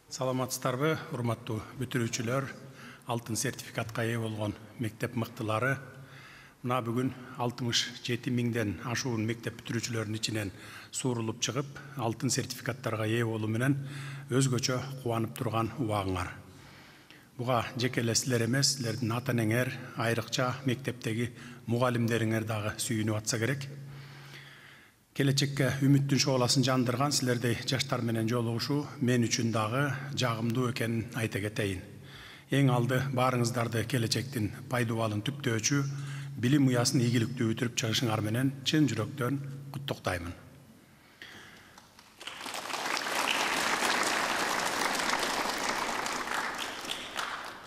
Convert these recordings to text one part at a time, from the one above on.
Саламатсыздарбы, урматтуу бүтүрүүчүлөр, алтын сертификатка ээ болгон мектеп мыктылары. Мына бүгүн 67 миңден ашуун мектеп бүтүрүүчүлөрүнүн ичинен суурулуп чыгып, алтын сертификаттарга ээ болуу менен өзгөчө кубанып турган убагыңар. Буга жеке эле силер эмес, силердин ата-энеңер, айрыкча мектептеги мугалимдериңер дагы сүйүнүп атса керек. Келечекке үмүттүн шооласын жандырган силердей жаштар менен жолугушуу мен үчүн дагы жагымдуу экенин айта кетейин. Эң алды баарыңыздарды келечектин пайдубалын түптөөчү билим уясын ийгиликтүү бүтүрүп чыгышыңар менен чын жүрөктөн куттуктаймын.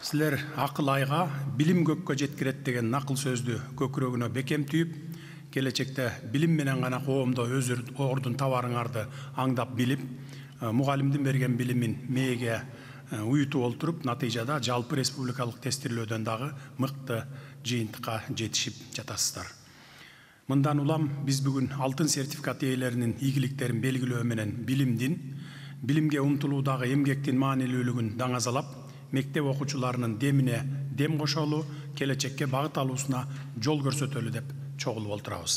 Силер акыл айга, билим көккө жеткирет деген накыл сөздү көкүрөгүнө бекем түйүп, келечекте билим менен гана коомдо өз ордун табарыңарды аңдап билип, мугалимдин берген билимин мээге уютуп олтуруп, натыйжада жалпы республикалык тестирлөөдөн дагы мыкты жыйынтыкка жетишип жатасыздар. Мындан улам биз бүгүн алтын сертификат ээлеринин ийгиликтерин белгилөө менен билимге умтулуудагы эмгектин маанилүүлүгүн даңазалап, мектеп окуучуларынын демине дем кошолу, келечекке багыт алуусуна жол көрсөтөлү деп чогулуп олтурабыз.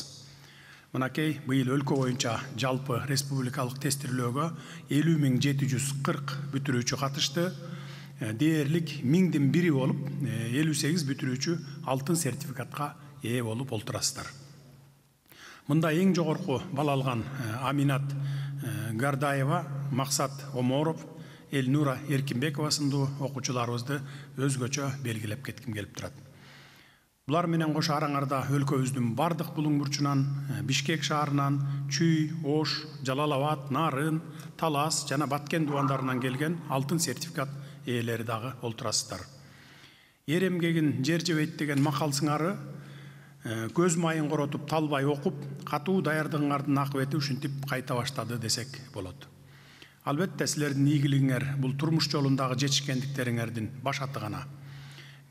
Мынакей быйыл өлкө боюнча жалпы республикалык тестирлөөгө 50.740 бүтүрүүчү катышты. Дээрлик 1000дин бири болуп, 58 бүтүрүүчү алтын сертификатка ээ болуп олтурасыздар. Мында эң жогорку бал алган Аминат Гардаева, Максат Оморов, Элнура Эркинбекова сындуу окуучуларыбызды өзгөчө белгилеп кетким келип турат. Булар менен кошо араңарда өлкөбүздүн бардык булуң бурчунан, Бишкек шаарынан, Чүй, Ош, Жалал-Абад, Нарын, Талас жана Баткен дубандарынан келген алтын сертификат ээлери дагы олтурасыздар. Эр эмгегин жер жебейт деген макалсыңары көз майын коротуп, талбай окуп, катуу даярдыгыңардын акыбети ушинтип кайта баштады десек болот. Албетте силердин ийгилигиңер бул турмуш жолундагы жетишкендиктериңердин башаты гана.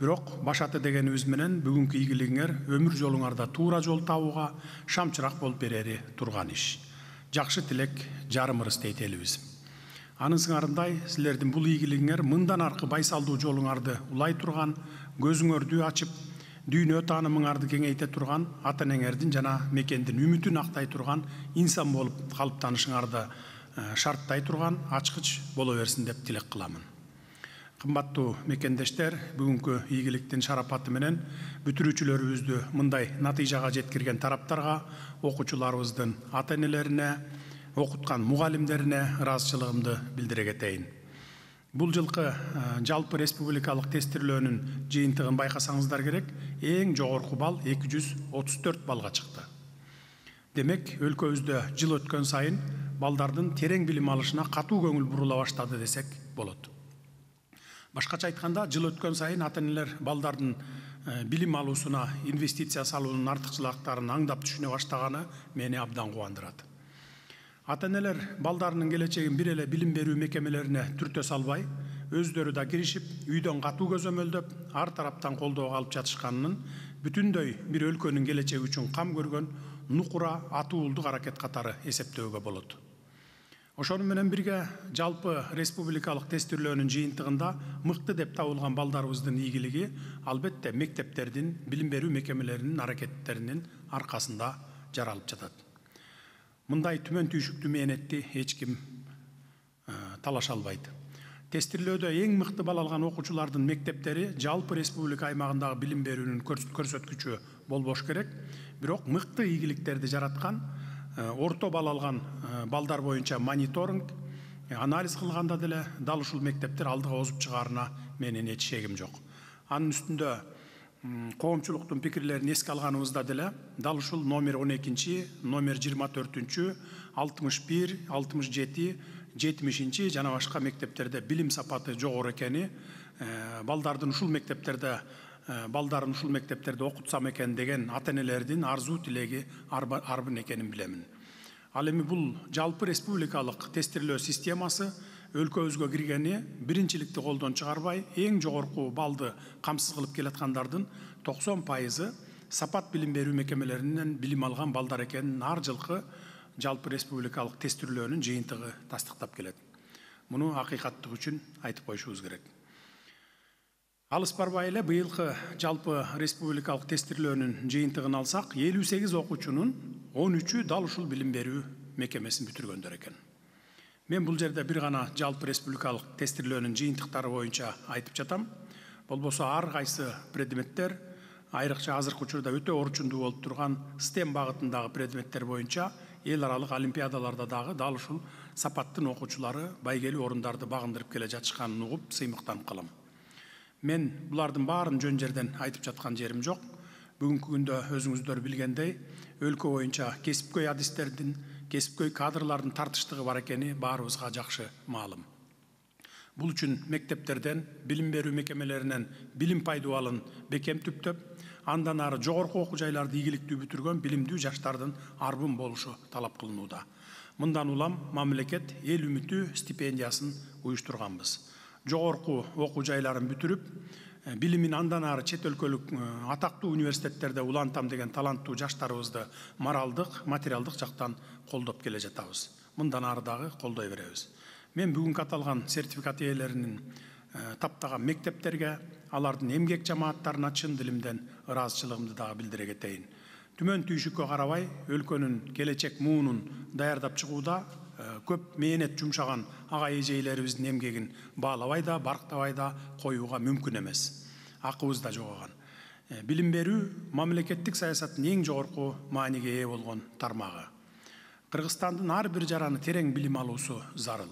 Бирок башаты дегенибиз менен бүгүнкү ийгилигиңер өмүр жолуңарда туура жол табууга шамчырак болуп берери турган иш. Жакшы тилек жарымырыс дейт элибиз. Анын сыңарындай силердин бул ийгилигиңер мындан аркы байсалдуу жолуңарды улай турган, көзүңөрдү ачып, дүйнө таанымыңарды кеңейте турган, ата-энеңердин жана мекендин үмүтүн актай турган инсан болуп калыптанышыңарды шарттай турган ачкыч боло берсин деп тилек кыламын. Кымбаттуу мекендештер, бүгүнкү ийгиликтин шарапаты менен бүтүрүүчүлөрүбүздү мындай натыйжага жеткирген тараптарга, окуучуларыбыздын ата-энелерине, окуткан мугалимдерине ыраазычылыгымды билдире кетейин. Бул жылкы жалпы республикалык тестирлөөнүн жыйынтыгын байкасаңыздар керек, эң жогорку бал 234 балга чыкты. Демек, өлкөбүздө жыл өткөн сайын балдардын терең билим алышына катуу көңүл бурула баштады десек болот. Башкача айтканда, жыл өткөн сайын ата-энелер балдардын билим алуусуна инвестиция салуунун артыкчылыктарын аңдап түшүнө баштаганы мени абдан кубандырат. Ата-энелер балдарынын келечегин бир эле билим берүү мекемелерине түртө салбай, өздөрү да киришип, үйдөн катуу көзөмөлдөп, ар тараптан колдоого алып жатышканынын бүтүндөй бир өлкөнүн келечеги үчүн кам көргөн нукура атуулдук аракет катары эсептөөгө болот. Ошону менен бирге жалпы республикалык тестирлөөнүн жыйынтыгында мыкты деп табылган балдарыбыздын ийгилиги албетте мектептердин, билим берүү мекемелеринин аракеттеринин аркасында жаралып жатат. Мындай түмөн түйшүктүү мээнетти эч ким талаша албайт. Тестирлөөдө эң мыкты бал алган окуучулардын мектептери жалпы республика аймагындагы билим берүүнүн көрсөткүчү болбош керек, бирок мыкты ийгиликтерди жараткан, орто бал алган балдар боюнча мониторинг, анализ кылганда деле дал ушул мектептер алдыга озуп чыгаарына менин эч шегим жок. Анын үстүндө коомчулуктун пикирлерин эске алганыбызда деле дал ушул номер 12, номер 24, 61, 67, 70 жана башка мектептерде билим сапаты жогору экени, балдарын ушул мектептерде окутсам экен деген ата-энелердин арзуу тилеги арбын экенин билемин. Ал эми бул жалпы республикалык тестирлөө системасы өлкөбүзгө киргени биринчиликти колдон чыгарбай, эң жогорку балды камсыз кылып келаткандардын 90% сапат билим берүү мекемелеринен билим алган балдар экенин ар жылкы жалпы республикалык тестирлөөнүн жыйынтыгы тастыктап келет. Муну акыйкаттык үчүн айтып коюшубуз керек. Алыс барбай эле быйылкы жалпы республикалык тестирлөөнүн жыйынтыгын алсак, 58 окуучунун 13-ü дал ушул билим берүү мекемесин бүтүргөндөр экен. Мен бул жерде бир гана жалпы республикалык тестирлөөнүн жыйынтыктары боюнча айтып жатам. Болбосо ар кайсы предметтер, айрыкча азыркы учурда өтө орчундуу болуп турган STEM багытындагы предметтер боюнча эл аралык олимпиадаларда дагы дал ушул сапаттын окуучулары байгелүү орундарды багындырып келе жатышканын угуп сыймыктанып калам. Мен булардын баарын жөн жерден айтып жаткан жерим жок. Бүгүнкү күндө өзүңүздөр билгендей, өлкө боюнча кесипкөй адистердин, кесипкөй кадрлардын тартыштыгы бар экени баарыбызга жакшы маалым. Бул үчүн мектептерден, билим берүү мекемелеринен билим пайдубалын бекем түптөп, андан ары жогорку окуу жайларды ийгиликтүү бүтүргөн билимдүү жаштардын арбын болушу талап кылынууда. Мындан улам мамлекет эл үмүтү стипендиясын уюштурганбыз. Жогорку окуу жайларын бүтүрүп, билимин андан ары чет өлкөлүк атактуу университеттерде улантам деген таланттуу жаштарыбызды моралдык, материалдык жактан колдоп келе жатабыз. Мындан ары дагы колдой беребиз. Мен бүгүнкү аталган сертификат ээлеринин таптаган мектептерге, алардын эмгек жамааттарына чын дилимден ыраазычылыгымды дагы билдире кетейин. Түмөн түйшүккө карабай, өлкөнүн келечек муунун даярдап чыгууда көп мээнет жумшаган ага эжейлерибиздин эмгегин баалабай да, барктабай да коюуга мүмкүн эмес. Акыбыз да жогоган. Билим берүү мамлекеттик саясаттын эң жогорку мааниге ээ болгон тармагы. Кыргызстандын ар бир жараны терең билим алуусу зарыл.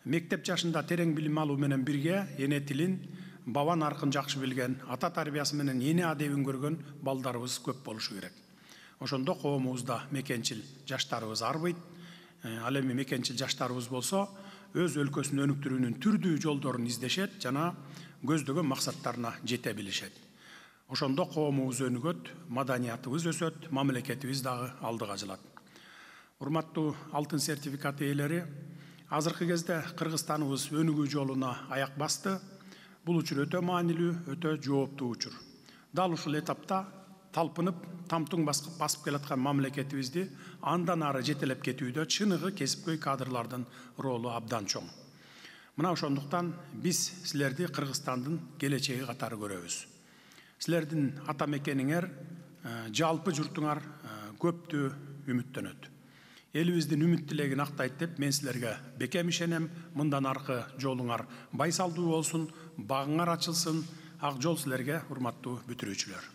Мектеп жашында терең билим алуу менен бирге эне тилин, баба наркын жакшы билген, ата тарбиясы менен эне адебин көргөн балдарыбыз көп болушу керек. Ошондо коомубузда мекенчил жаштарыбыз арбыйт. Ал эми мекенчил жаштарыбыз болсо, өз өлкөсүн өнүктүрүүнүн түрдүү жолдорун издешет жана көздөгөн максаттарына жете билишет. Ошондо коомубуз өнүгөт, маданиятыбыз өсөт, мамлекетибиз дагы алдыга жылат. Урматтуу алтын сертификат ээлери, азыркы кезде Кыргызстаныбыз өнүгүү жолуна аяк басты. Бул учур өтө маанилүү, өтө жооптуу учур. Дал ушул этапта талпынып, тамтың басып келаткан мамлекетибизди андан ары жетелеп кетүүдө чыныгы кесипкөй кадрлардын ролу абдан чоң. Мына ошондуктан биз силерди Кыргызстандын келечеги катары көрөбүз. Силердин ата мекениңер, жалпы журтуңар көптү үмүттөнөт. Элибиздин үмүт тилегин актайт деп мен силерге бекем ишенем. Мындан аркы жолуңар байсалдуу болсун, багыңар ачылсын. Ак жол силерге, урматтуу бүтүрүүчүлөр.